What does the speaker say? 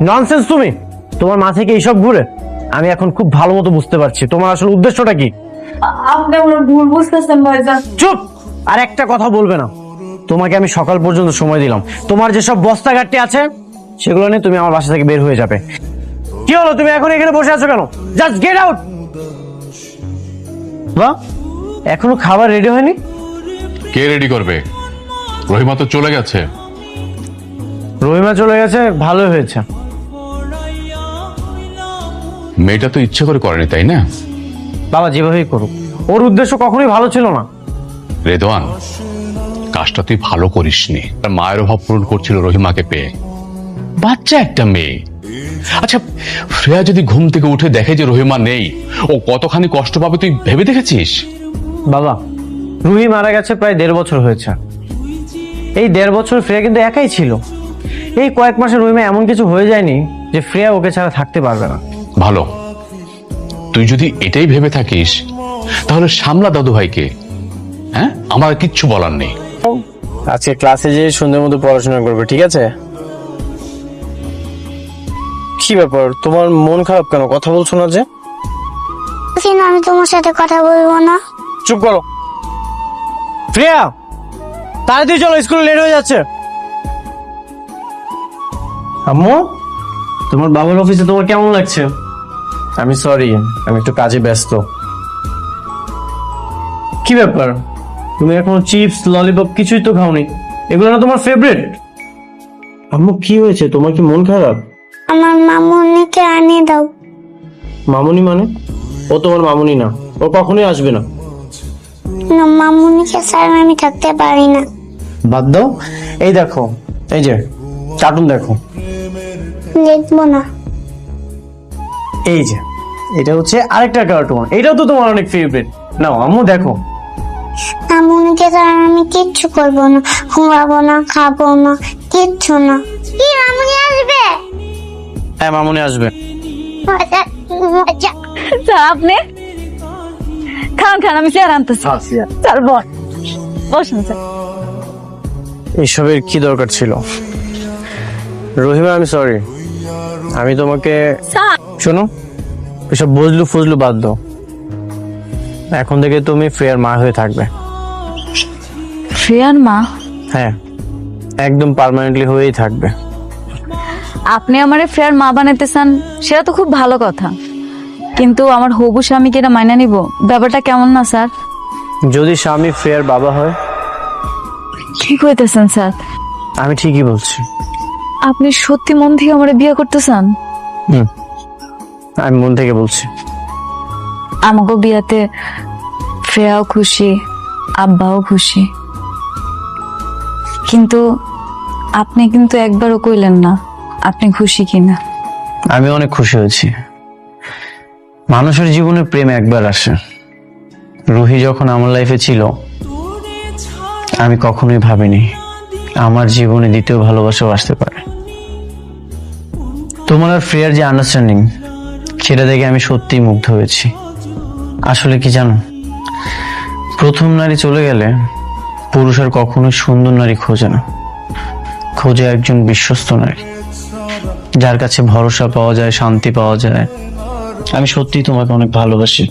Nonsense তুমি, তোমার মাথায় কি এইসব ঘুরে? আমি এখন খুব ভালো মতো বুঝতে পারছি তোমার আসল উদ্দেশ্যটা কি। আপনি আমার ভুল বুঝতেছেন ভাইজান। চুপ, আর একটা কথা বলবে না। তোমাকে আমি সকাল পর্যন্ত সময় দিলাম, তোমার যেসব বস্তা ঘাটতি আছে সেগুলো নিয়ে তুমি আমার বাসা থেকে বের হয়ে যাবে। কি হলো, তুমি এখন এখানে বসে আছো কেন? Just get out. বাহ, এখনো খাবার রেডি হয়নি? কে রেডি করবে? রহিমা তো চলে গেছে। রহিমা চলে গেছে, ভালোই হয়েছে। মেয়েটা তো ইচ্ছে করে করেনি, তাই না? বাবা যেভাবেই করুক, ওর উদ্দেশ্য কখনোই ভালো ছিল না। রেদওয়ান, কাজটা তুই ভালো করিসনি। তার মায়ের অভাব পূরণ করছিল রহিমাকে পেয়ে। বাচ্চা একটা মেয়ে। আচ্ছা, শ্রেয়া যদি ঘুম থেকে উঠে দেখে যে রহিমা নেই, ও কতখানি কষ্ট পাবে তুই ভেবে দেখেছিস? বাবা, রুহি মারা গেছে প্রায় 1.5 বছর হয়েছে। এই 1.5 বছর ফ্রেয়া কিন্তু একাই ছিল। এই কয়েক মাসে রুহিমা এমন কিছু হয়ে যায়নি যে ফ্রেয়া ওকে ছাড়া থাকতে পারবে না। ভালো, তুই যদি এটাই ভেবে থাকিস তাহলে সামলা দাদু ভাইকে। হ্যাঁ, আমার কিচ্ছু বলার নেই। আজকে ক্লাসে যেয়ে সুন্দর মতো পড়াশোনা করবে, ঠিক আছে? কি ব্যাপার, তোমার মন খারাপ কেন? কথা বলছো না যে? আমি তোমার সাথে কথা বলবো না। চুপ করো। ফ্রেয়া, তাড়াতাড়ি চলো, স্কুলে লেট হয়ে যাচ্ছে। আম্মু, তোমার বাবার অফিসে তোমার কেমন লাগছে? আমি সরি, আমি একটু কাজে ব্যস্ত। কি ব্যাপার, তুমি এখনো চিপস ললিপপ কিছুই তো খাওনি? এগুলো না তোমার ফেভারিট? আম্মু কি হয়েছে, তোমার কি মন খারাপ? আমার মামুনিকে আনিয়ে দাও। মামুনি মানে? ও তোমার মামুনি না, ও কখনোই আসবে না। না, মামুনিকে ছাড়া আমি থাকতে পারি না। বাদ দাও। এই দেখো, এই যে কার্টুন দেখো। দেখবো না। এই যে এটা হচ্ছে আরেকটা কার্টুন, এটাও তো তোমার অনেক ফেভারিট। নাও আম্মু দেখো। মামুনিকে ছাড়া আমি কিচ্ছু করবো না, ঘুমাবো না, খাবো না, কিচ্ছু না। কি মামুনি আসবে? হ্যাঁ, মামুনি আসবে। মজা মজা। স্যার আপনি খান খান, আমি চেয়ার আনতেছি। স্যার বসুন স্যার। এসবের কি দরকার ছিল? রহিমা, আমি সরি। আমি তোমাকে, স্যার শোনো, এসব বুঝলু ফুজলু বাদ দাও। এখন থেকে তুমি ফ্রেয়ার মা হয়ে থাকবে। শ্রেয়ার মা? হ্যাঁ, একদম পার্মানেন্টলি হয়েই থাকবে। আপনি আমারে ফ্রেয়ার মা বানাতে চান, সেটা তো খুব ভালো কথা, কিন্তু আমার হবু স্বামীকে এটা মাইনা নিব, ব্যাপারটা কেমন না স্যার? যদি স্বামী ফ্রেয়ার বাবা হয়? কি কইতেছেন স্যার? আমি ঠিকই বলছি। আপনি সত্যি মন থেকে আমারে বিয়ে করতে চান? আমি মন থেকে বলছি। আমাকে বিয়াতে ফ্রেয়াও খুশি, আব্বাও খুশি, কিন্তু আপনি কিন্তু একবারও কইলেন না আপনি খুশি কিনা। আমি অনেক খুশি হয়েছি। মানুষের জীবনে প্রেম একবার আসে। রুহি যখন আমার লাইফে ছিল, আমি কখনোই ভাবিনি আমার জীবনে দ্বিতীয় ভালোবাসাও আসতে পারে। তোমার আর ফ্রেয়ার যে আন্ডারস্ট্যান্ডিং, সেটা দেখে আমি সত্যিই মুগ্ধ হয়েছি। আসলে কি জানো, প্রথম নারী চলে গেলে পুরুষ আর কখনোই সুন্দর নারী খোঁজে না, খোঁজে একজন বিশ্বস্ত নারী, যার কাছে ভরসা পাওয়া যায়, শান্তি পাওয়া যায়। আমি সত্যিই তোমাকে অনেক ভালোবাসি।